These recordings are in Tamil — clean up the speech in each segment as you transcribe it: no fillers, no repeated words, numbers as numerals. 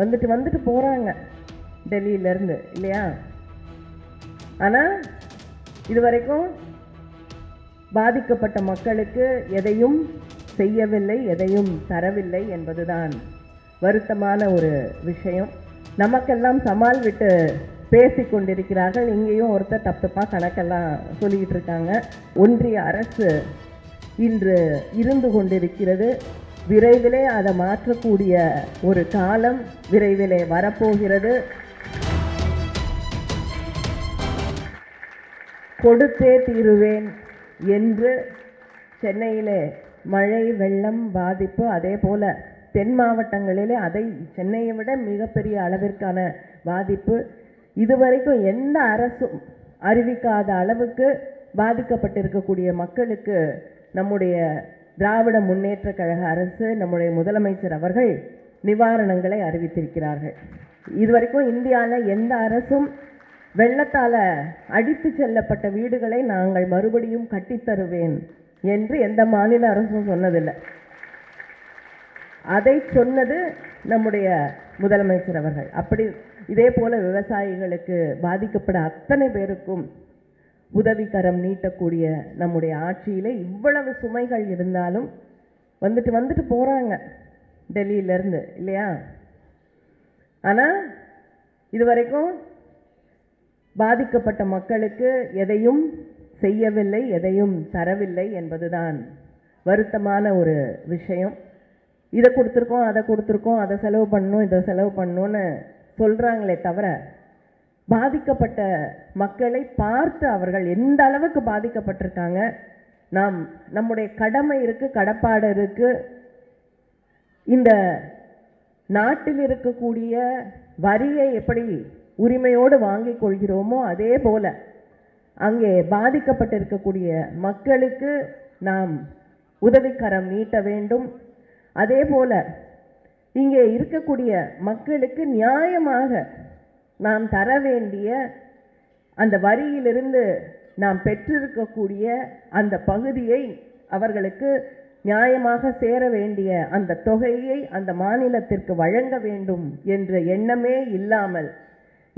வந்துட்டு போகிறாங்க டெல்லியிலேருந்து இல்லையா. ஆனால் இதுவரைக்கும் பாதிக்கப்பட்ட மக்களுக்கு எதையும் செய்யவில்லை, எதையும் தரவில்லை என்பதுதான் வருத்தமான ஒரு விஷயம். நமக்கெல்லாம் சமால் விட்டு பேசி கொண்டிருக்கிறார்கள். இங்கேயும் ஒருத்தர் தப்பாக கணக்கெல்லாம் சொல்லிக்கிட்டு இருக்காங்க. ஒன்றிய அரசு இன்று இருந்து கொண்டிருக்கிறது. விரைவிலே அதை மாற்றக்கூடிய ஒரு காலம் விரைவிலே வரப்போகிறது. கொடுத்தே தீருவேன் என்று சென்னையிலே மழை வெள்ளம் பாதிப்பு, அதே போல தென் மாவட்டங்களிலே அதை சென்னையை விட மிகப்பெரிய அளவிற்கான பாதிப்பு இதுவரைக்கும் எந்த அரசும் அறிவிக்காத அளவுக்கு பாதிக்கப்பட்டிருக்கக்கூடிய மக்களுக்கு நம்முடைய திராவிட முன்னேற்ற கழக அரசு, நம்முடைய முதலமைச்சர் அவர்கள் நிவாரணங்களை அறிவித்திருக்கிறார்கள். இதுவரைக்கும் இந்தியாவில் எந்த அரசும் வெள்ளத்தால் அடித்து செல்லப்பட்ட வீடுகளை நாங்கள் மறுபடியும் கட்டித்தருவேன் என்று எந்த மாநில அரசும் சொன்னதில்லை. அதை சொன்னது நம்முடைய முதலமைச்சர் அவர்கள். அப்படி இதே போல விவசாயிகளுக்கு பாதிக்கப்பட அத்தனை பேருக்கும் உதவிக்கரம் நீட்டக்கூடிய நம்முடைய ஆட்சியிலே இவ்வளவு சுமைகள் இருந்தாலும் வந்துட்டு போகிறாங்க டெல்லியிலேருந்து இல்லையா. ஆனால் இதுவரைக்கும் பாதிக்கப்பட்ட மக்களுக்கு எதையும் செய்யவில்லை, எதையும் தரவில்லை என்பதுதான் வருத்தமான ஒரு விஷயம். இதை கொடுத்துருக்கோம், அதை கொடுத்துருக்கோம், அதை செலவு பண்ணணும், இதை செலவு பண்ணணும்னு சொல்கிறாங்களே தவிர பாதிக்கப்பட்ட மக்களை பார்த்து அவர்கள் எந்த அளவுக்கு பாதிக்கப்பட்டிருக்காங்க, நம்முடைய கடமை இருக்குது, கடப்பாடு இருக்குது. இந்த நாட்டில் இருக்கக்கூடிய வரியை எப்படி உரிமையோடு வாங்கிக் கொள்கிறோமோ அதே போல அங்கே பாதிக்கப்பட்டிருக்கக்கூடிய மக்களுக்கு நாம் உதவிக்கரம் நீட்ட வேண்டும். அதே போல இங்கே இருக்கக்கூடிய மக்களுக்கு நியாயமாக நாம் தர வேண்டிய அந்த வரியிலிருந்து நாம் பெற்றிருக்கக்கூடிய அந்த பகுதியை அவர்களுக்கு நியாயமாக சேர வேண்டிய அந்த தொகையை அந்த மாநிலத்திற்கு வழங்க வேண்டும் என்ற எண்ணமே இல்லாமல்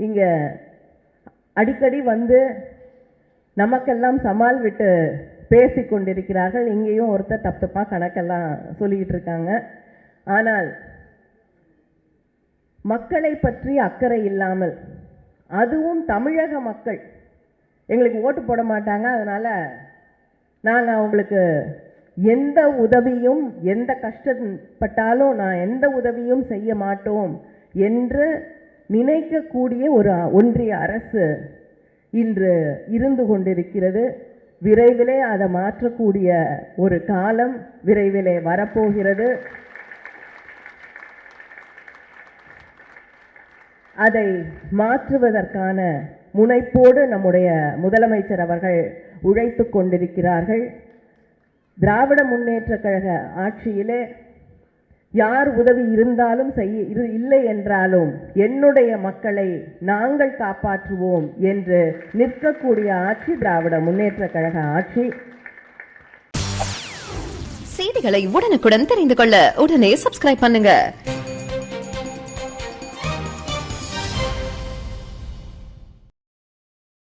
இங்கே அடிக்கடி வந்து நமக்கெல்லாம் சமால் விட்டு பேசி கொண்டிருக்கிறார்கள். இங்கேயும் ஒருத்தர் தப்பாக கணக்கெல்லாம் சொல்லிக்கிட்டு இருக்காங்க. ஆனால் மக்களை பற்றி அக்கறை இல்லாமல், அதுவும் தமிழக மக்கள் எங்களுக்கு ஓட்டு போட மாட்டாங்க, அதனால் நாங்கள் அவங்களுக்கு எந்த உதவியும், எந்த கஷ்டப்பட்டாலும் நான் எந்த உதவியும் செய்ய மாட்டோம் என்று நினைக்கக்கூடிய ஒரு ஒன்றிய அரசு இன்று இருந்து கொண்டிருக்கிறது. விரைவிலே அதை மாற்றக்கூடிய ஒரு காலம் விரைவிலே வரப்போகிறது. அதை மாற்றுவதற்கான முனைப்போடு நம்முடைய முதலமைச்சர் அவர்கள் உழைத்து கொண்டிருக்கிறார்கள். திராவிட முன்னேற்ற கழக ஆட்சியிலே யார் உதவி இருந்தாலும் இல்லை என்றாலும் என்னுடைய மக்களை நாங்கள் காப்பாற்றுவோம் என்று நிற்கக்கூடிய ஆட்சி திராவிட முன்னேற்ற கழக ஆட்சி. செய்திகளை உடனுக்குடன் தெரிந்து கொள்ள உடனே சப்ஸ்கிரைப் பண்ணுங்க.